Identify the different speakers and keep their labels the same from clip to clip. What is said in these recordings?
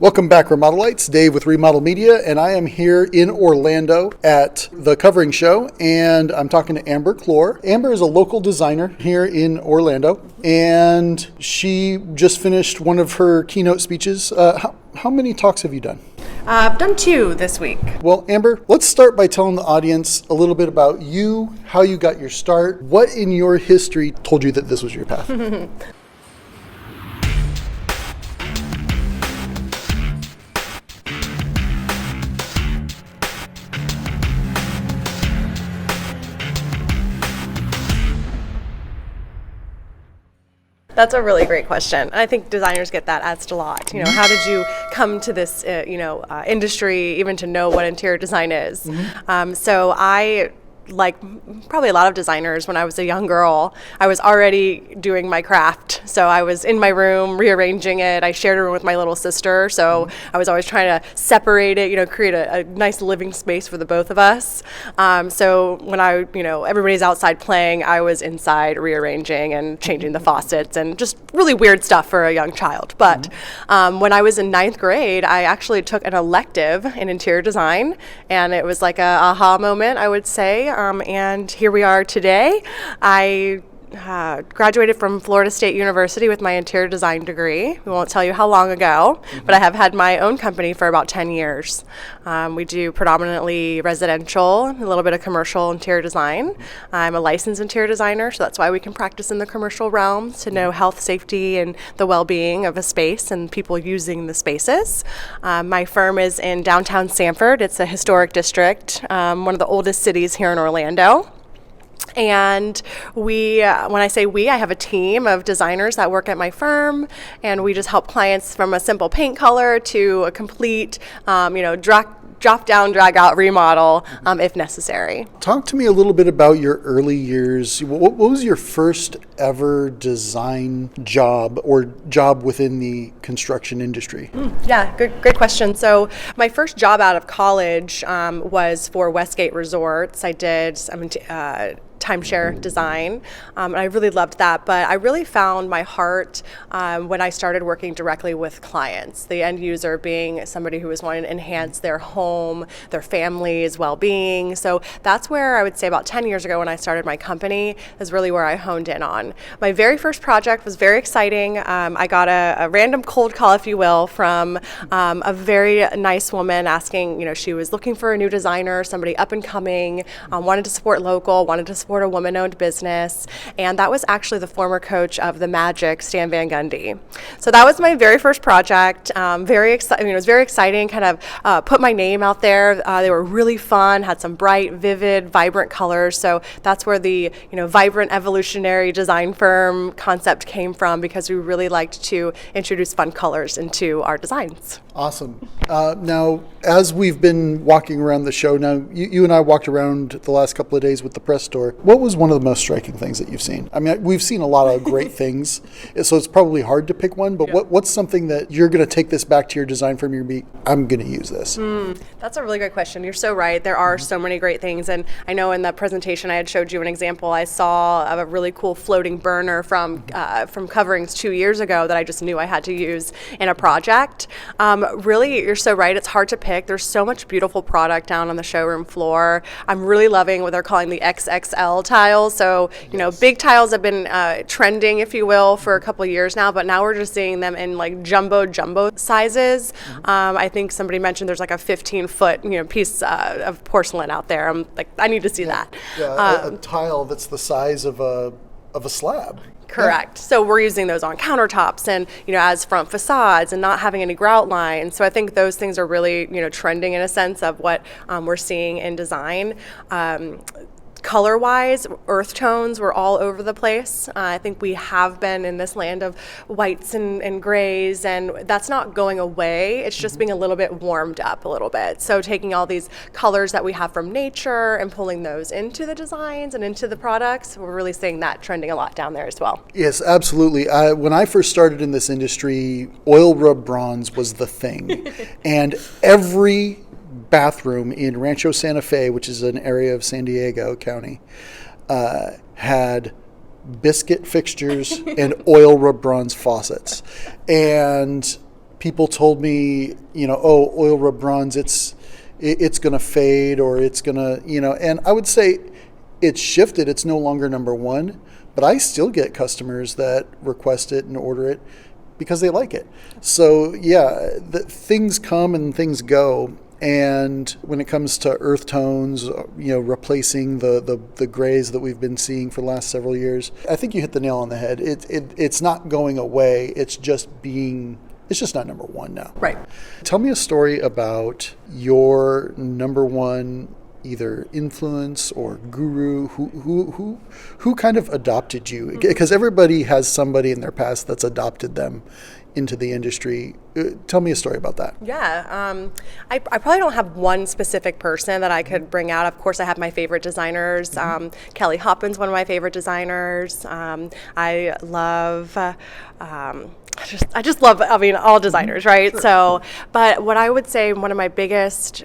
Speaker 1: Welcome back, Remodelites. Dave with Remodel Media, and I am here in Orlando at the Covering Show, and I'm talking to Amber Clore. Amber is a local designer here in Orlando, and she just finished one of her keynote speeches. How many talks have you done?
Speaker 2: I've done 2 this week.
Speaker 1: Well, Amber, let's start by telling the audience a little bit about you, how you got your start, what in your history told you that this was your path.
Speaker 2: That's a really great question. I think designers get that asked a lot. You know, how did you come to this, industry, even to know what interior design is? So I, like probably a lot of designers, when I was a young girl, I was already doing my craft. So I was in my room rearranging it. I shared a room with my little sister, so I was always trying to separate it, create a nice living space for the both of us. So when everybody's outside playing, I was inside rearranging and changing the faucets and just really weird stuff for a young child. But when I was in 9th grade, I actually took an elective in interior design, and it was like a aha moment, I would say. And here we are today. I graduated from Florida State University with my interior design degree. We won't tell you how long ago, but I have had my own company for about 10 years. We do predominantly residential, a little bit of commercial interior design. I'm a licensed interior designer, so that's why we can practice in the commercial realm to know health, safety, and the well-being of a space and people using the spaces. My firm is in downtown Sanford. It's a historic district, one of the oldest cities here in Orlando. And when I say we, I have a team of designers that work at my firm, and we just help clients from a simple paint color to a complete, drop down, drag out remodel if necessary.
Speaker 1: Talk to me a little bit about your early years. What was your first ever design job or job within the construction industry?
Speaker 2: Yeah, great question. So my first job out of college was for Westgate Resorts. I did timeshare design. I really loved that, but I really found my heart when I started working directly with clients, the end user being somebody who was wanting to enhance their home, their family's well-being. So that's where I would say about 10 years ago when I started my company is really where I honed in on. My very first project was very exciting. I got a random cold call, if you will, from a very nice woman asking, she was looking for a new designer, somebody up and coming, wanted to support local, wanted to support a woman-owned business, and that was actually the former coach of the Magic, Stan Van Gundy. So that was my very first project. Very exciting. It was very exciting. Kind of put my name out there. They were really fun. Had some bright, vivid, vibrant colors. So that's where the vibrant evolutionary design firm concept came from, because we really liked to introduce fun colors into our designs.
Speaker 1: Awesome. Now, as we've been walking around the show, now you and I walked around the last couple of days with the press tour. What was one of the most striking things that you've seen? I mean, we've seen a lot of great things, so it's probably hard to pick one, but what's something that you're going to take this back to your design firm, I'm going to use this?
Speaker 2: That's a really great question. You're so right. There are so many great things, and I know in the presentation I had showed you an example. I saw a really cool floating burner from Coverings 2 years ago that I just knew I had to use in a project. Really, you're so right. It's hard to pick. There's so much beautiful product down on the showroom floor. I'm really loving what they're calling the XXL tiles. So, big tiles have been trending, if you will, for a couple of years now, but now we're just seeing them in like jumbo sizes. I think somebody mentioned there's like a 15-foot, piece of porcelain out there. I'm like, I need to see that.
Speaker 1: Yeah, a tile that's the size of a slab.
Speaker 2: Correct. Yeah. So we're using those on countertops and, as front facades and not having any grout lines. So I think those things are really, trending in a sense of what we're seeing in design. Color-wise, earth tones were all over the place. I think we have been in this land of whites and grays, and that's not going away. It's just being a little bit warmed up a little bit. So taking all these colors that we have from nature and pulling those into the designs and into the products, we're really seeing that trending a lot down there as well.
Speaker 1: Yes, absolutely. When I first started in this industry, oil rub bronze was the thing. And every bathroom in Rancho Santa Fe, which is an area of San Diego County, had biscuit fixtures and oil rub bronze faucets. And people told me, oh, oil rub bronze, it's going to fade, or it's going to, and I would say it's shifted. It's no longer number one, but I still get customers that request it and order it because they like it. So yeah, things come and things go. And when it comes to earth tones, replacing the grays that we've been seeing for the last several years, I think you hit the nail on the head. It's not going away. It's just not number one now.
Speaker 2: Right.
Speaker 1: Tell me a story about your number one either influence or guru who kind of adopted you, because everybody has somebody in their past that's adopted them into the industry. Tell me a story about that.
Speaker 2: Yeah, I probably don't have one specific person that I could bring out. Of course, I have my favorite designers. Kelly Hoppin's one of my favorite designers. I love. I just love, all designers, right? Sure. So, but what I would say one of my biggest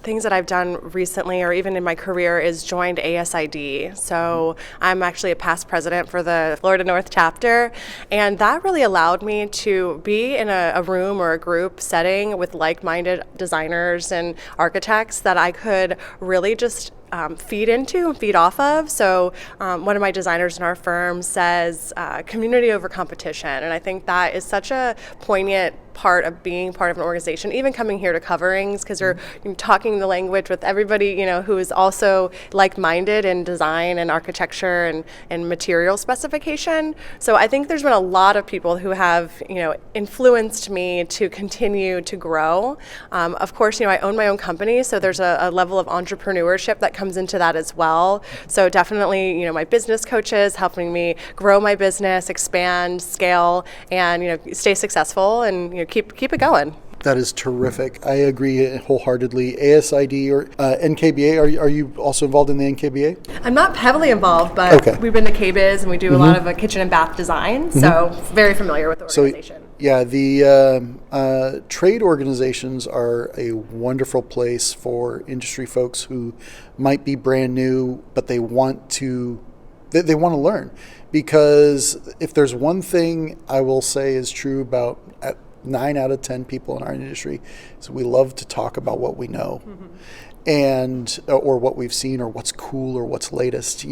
Speaker 2: things that I've done recently, or even in my career, is joined ASID. So I'm actually a past president for the Florida North chapter, and that really allowed me to be in a room or a group setting with like-minded designers and architects that I could really just feed into and feed off of. So one of my designers in our firm says community over competition, and I think that is such a poignant part of being part of an organization, even coming here to coverings, because you're talking the language with everybody who is also like-minded in design and architecture and material specification. So I think there's been a lot of people who have influenced me to continue to grow. Of course, I own my own company, so there's a level of entrepreneurship that comes into that as well. So definitely, my business coaches helping me grow my business, expand, scale, and stay successful and keep it going.
Speaker 1: That is terrific. I agree wholeheartedly. ASID or NKBA, are you also involved in the NKBA?
Speaker 2: I'm not heavily involved, but We've been to KBIS and we do a lot of kitchen and bath design, so very familiar with the organization.
Speaker 1: So, yeah, the trade organizations are a wonderful place for industry folks who might be brand new, but they want to learn. Because if there's one thing I will say is true about 9 out of 10 people in our industry, is we love to talk about what we know, and or what we've seen, or what's cool, or what's latest.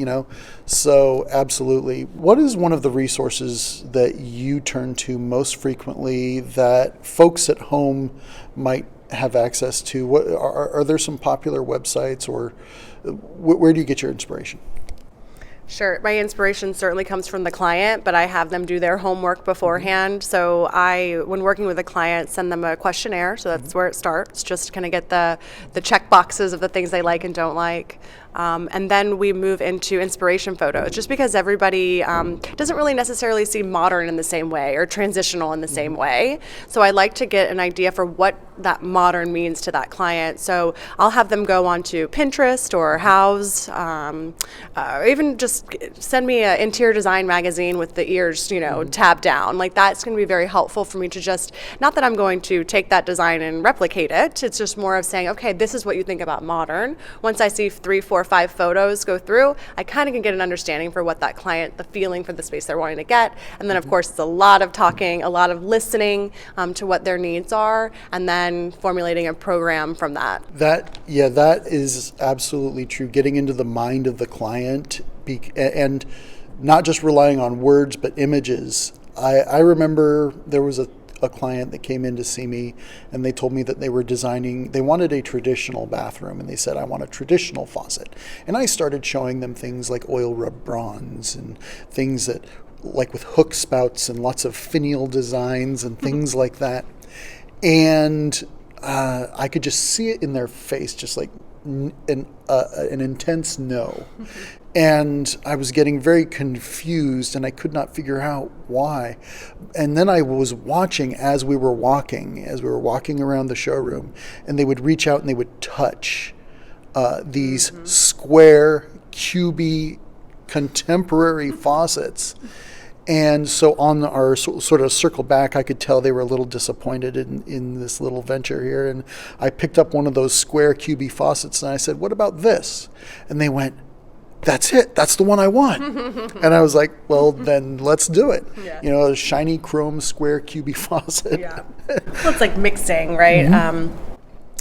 Speaker 1: So absolutely. What is one of the resources that you turn to most frequently that folks at home might have access to? What are there some popular websites, or where do you get your inspiration?
Speaker 2: Sure. My inspiration certainly comes from the client, but I have them do their homework beforehand. So I, when working with a client, send them a questionnaire. So that's where it starts, just to kind of get the check boxes of the things they like and don't like. And then we move into inspiration photos, just because everybody doesn't really necessarily see modern in the same way or transitional in the same way. So I like to get an idea for what that modern means to that client. So I'll have them go onto Pinterest or Houzz, or even just send me an interior design magazine with the ears, tab down. Like, that's going to be very helpful for me to just, not that I'm going to take that design and replicate it. It's just more of saying, okay, this is what you think about modern. Once I see 3, 4, 5 photos go through, I kind of can get an understanding for what that client, the feeling for the space they're wanting to get. And then, of course, it's a lot of talking, a lot of listening to what their needs are, and then formulating a program from that. That
Speaker 1: is absolutely true. Getting into the mind of the client, and not just relying on words, but images. I remember there was a client that came in to see me, and they told me that they wanted a traditional bathroom, and they said, I want a traditional faucet. And I started showing them things like oil rub bronze and things that, like with hook spouts and lots of finial designs and things like that. And I could just see it in their face, just like an intense no. And I was getting very confused, and I could not figure out why. And then I was watching as we were walking around the showroom, and they would reach out and they would touch these square, cubey, contemporary faucets. And so on our sort of circle back, I could tell they were a little disappointed in this little venture here. And I picked up one of those square cubey faucets, and I said, what about this? And they went, that's it. That's the one I want. And I was like, well, then let's do it.
Speaker 2: Yeah.
Speaker 1: You know, a shiny chrome square QB faucet.
Speaker 2: Yeah. Well, it's like mixing, right?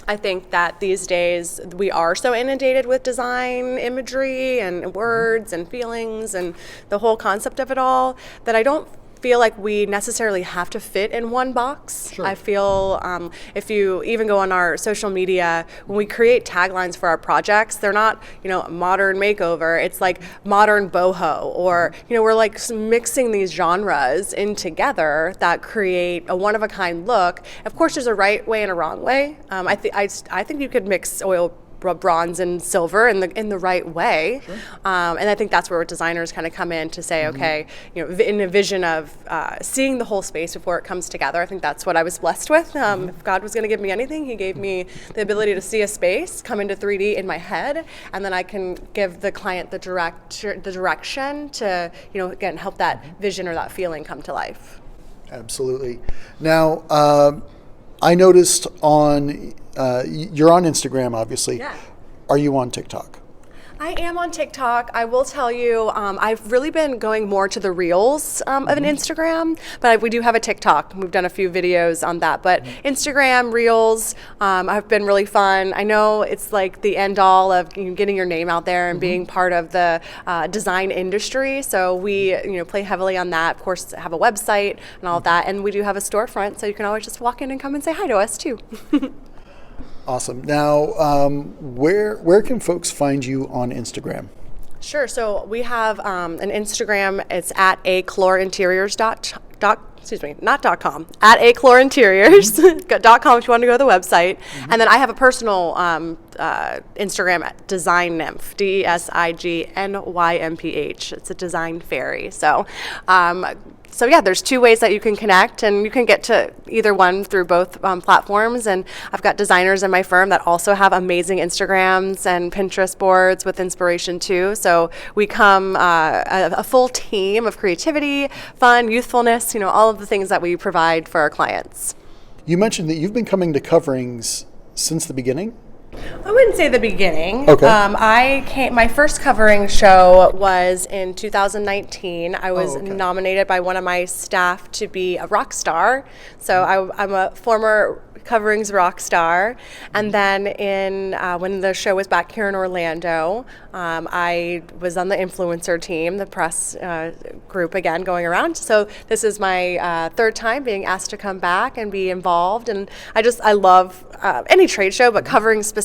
Speaker 2: I think that these days we are so inundated with design imagery and words and feelings and the whole concept of it all that I don't feel like we necessarily have to fit in one box.
Speaker 1: Sure.
Speaker 2: I feel if you even go on our social media, when we create taglines for our projects, they're not, modern makeover. It's like modern boho, or, we're like mixing these genres in together that create a one-of-a-kind look. Of course, there's a right way and a wrong way. I think you could mix oil, bronze and silver in the right way. Sure. And I think that's where designers kind of come in to say, okay, in a vision of seeing the whole space before it comes together. I think that's what I was blessed with. If God was going to give me anything, he gave me the ability to see a space come into 3D in my head, and then I can give the client the direction to, again, help that vision or that feeling come to life.
Speaker 1: Absolutely. Now, I noticed you're on Instagram, obviously.
Speaker 2: Yeah.
Speaker 1: Are you on TikTok?
Speaker 2: I am on TikTok. I will tell you, I've really been going more to the reels of an Instagram, but we do have a TikTok. We've done a few videos on that, but Instagram reels have been really fun. I know it's like the end all of getting your name out there and being part of the design industry. So we, play heavily on that. Of course, have a website and all of that, and we do have a storefront, so you can always just walk in and come and say hi to us too.
Speaker 1: Awesome. Now, where can folks find you on Instagram?
Speaker 2: Sure. So we have an Instagram. It's at @acloreinteriors.com, at @acloreinteriors.com if you want to go to the website. And then I have a personal Instagram at Design Nymph, DESIGNYMPH. It's a design fairy. So yeah, there's two ways that you can connect, and you can get to either one through both platforms. And I've got designers in my firm that also have amazing Instagrams and Pinterest boards with inspiration too. So we come a full team of creativity, fun, youthfulness, all of the things that we provide for our clients.
Speaker 1: You mentioned that you've been coming to coverings since the beginning?
Speaker 2: I wouldn't say the beginning.
Speaker 1: Okay.
Speaker 2: My first covering show was in 2019. I was nominated by one of my staff to be a rock star. So I'm a former coverings rock star. And then when the show was back here in Orlando, I was on the influencer team, the press group again going around. So this is my third time being asked to come back and be involved. And I love any trade show, but covering specifically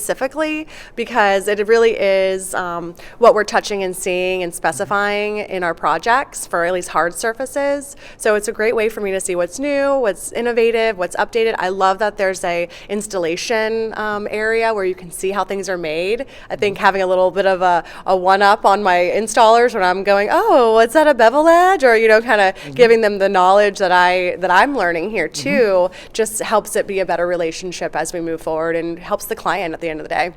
Speaker 2: because it really is what we're touching and seeing and specifying in our projects for at least hard surfaces. So it's a great way for me to see what's new, what's innovative, what's updated. I love that there's a installation area where you can see how things are made. I think having a little bit of a one-up on my installers when I'm going, oh, is that a bevel edge? Or, kind of giving them the knowledge that I'm learning here too, just helps it be a better relationship as we move forward and helps the client at the end of the day.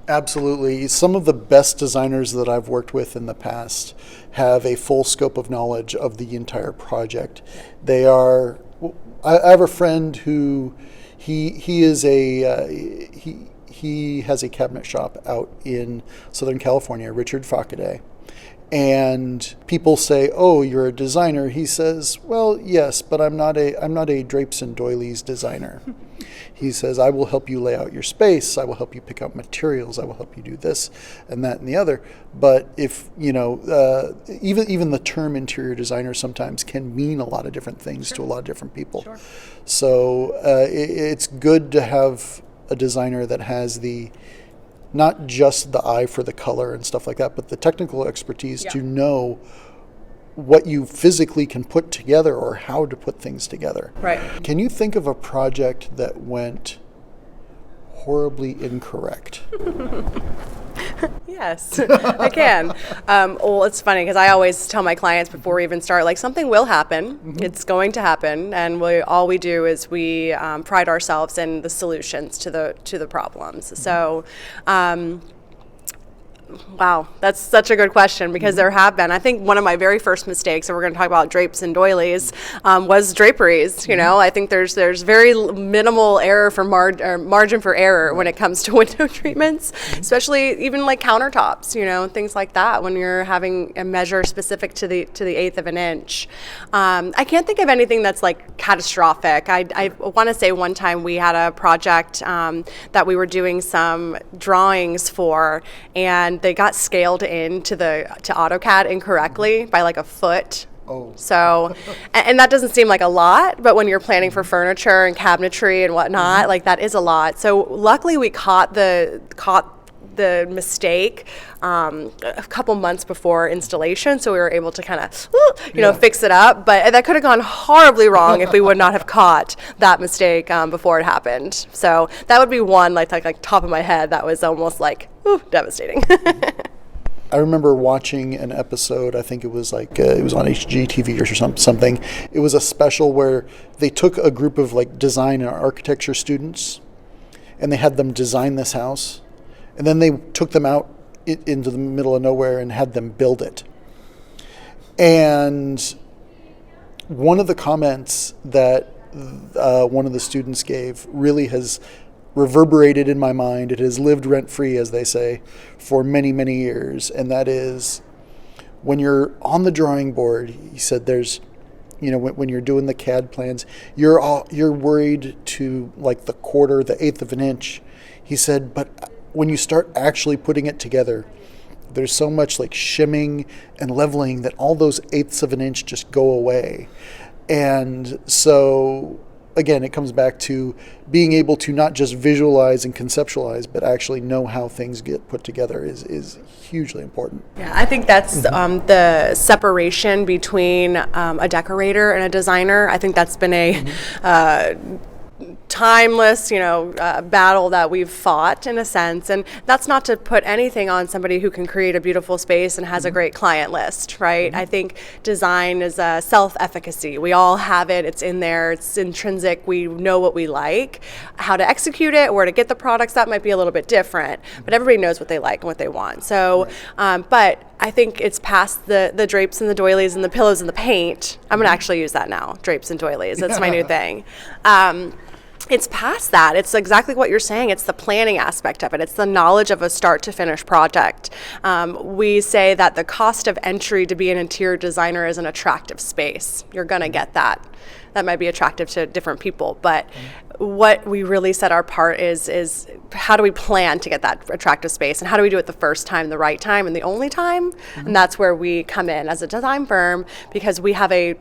Speaker 1: Absolutely. Some of the best designers that I've worked with in the past have a full scope of knowledge of the entire project. I have a friend who he has a cabinet shop out in Southern California, Richard Faucet. And people say, "Oh, you're a designer." He says, "Well, yes, but I'm not a drapes and doilies designer." He says, "I will help you lay out your space. I will help you pick out materials. I will help you do this and that and the other." But if even the term interior designer sometimes can mean a lot of different things to a lot of different people.
Speaker 2: Sure.
Speaker 1: So it's good to have a designer that has not just the eye for the color and stuff like that, but the technical expertise to know what you physically can put together or how to put things together.
Speaker 2: Right.
Speaker 1: Can you think of a project that went horribly incorrect?
Speaker 2: Yes, I can. Well, it's funny because I always tell my clients before we even start, like, something will happen. Mm-hmm. It's going to happen, and all we do is we pride ourselves in the solutions to the problems. Mm-hmm. So. Wow, that's such a good question, because there have been. I think one of my very first mistakes, and we're going to talk about drapes and doilies, was draperies. You know, I think there's very minimal error for margin for error when it comes to window treatments, especially even like countertops. You know, things like that when you're having a measure specific to the eighth of an inch. I can't think of anything that's like catastrophic. I want to say one time we had a project that we were doing some drawings for, and they got scaled into to AutoCAD incorrectly by like a foot.
Speaker 1: Oh.
Speaker 2: So, and that doesn't seem like a lot, but when you're planning for furniture and cabinetry and whatnot, like that is a lot. So luckily we caught the mistake a couple months before installation, so we were able to kind of you know, fix it up. But that could have gone horribly wrong if we would not have caught that mistake before it happened. So that would be one like top of my head that was almost like devastating.
Speaker 1: I remember watching an episode, I think it was like, it was on HGTV or something. It was a special where they took a group of like design and architecture students and they had them design this house. And then they took them out into the middle of nowhere and had them build it. And one of the comments that one of the students gave really has reverberated in my mind. It has lived rent-free, as they say, for many, many years. And that is, when you're on the drawing board, he said there's, you know, when you're doing the CAD plans, you're worried to like the eighth of an inch. He said, but when you start actually putting it together, there's so much like shimming and leveling that all those eighths of an inch just go away. And so again, it comes back to being able to not just visualize and conceptualize, but actually know how things get put together is hugely important.
Speaker 2: Yeah, I think that's the separation between a decorator and a designer. I think that's been a timeless, you know, battle that we've fought in a sense. And that's not to put anything on somebody who can create a beautiful space and has a great client list, right? I think design is a self-efficacy. We all have it. It's in there. It's intrinsic. We know what we like. How to execute it, where to get the products, that might be a little bit different. But everybody knows what they like and what they want. So, but I think it's past the drapes and the doilies and the pillows and the paint. I'm going to actually use that now, drapes and doilies. That's my new thing. It's past that. It's exactly what you're saying. It's the planning aspect of it. It's the knowledge of a start to finish project. We say that the cost of entry to be an interior designer is an attractive space. You're going to get that. That might be attractive to different people, but what we really set our apart is how do we plan to get that attractive space, and how do we do it the first time, the right time, and the only time? And that's where we come in as a design firm, because we have a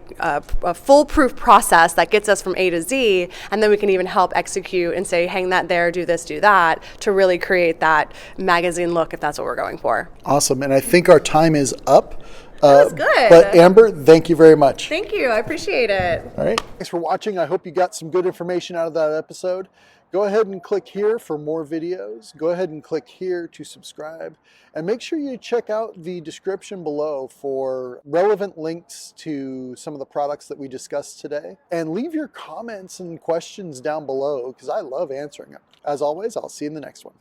Speaker 2: foolproof process that gets us from A to Z, and then we can even help execute and say, hang that there, do this, do that, to really create that magazine look if that's what we're going for.
Speaker 1: Awesome, and I think our time is up.
Speaker 2: That was good.
Speaker 1: But Amber, thank you very much.
Speaker 2: Thank you. I appreciate it.
Speaker 1: All right. Thanks for watching. I hope you got some good information out of that episode. Go ahead and click here for more videos. Go ahead and click here to subscribe. And make sure you check out the description below for relevant links to some of the products that we discussed today. And leave your comments and questions down below, because I love answering them. As always, I'll see you in the next one.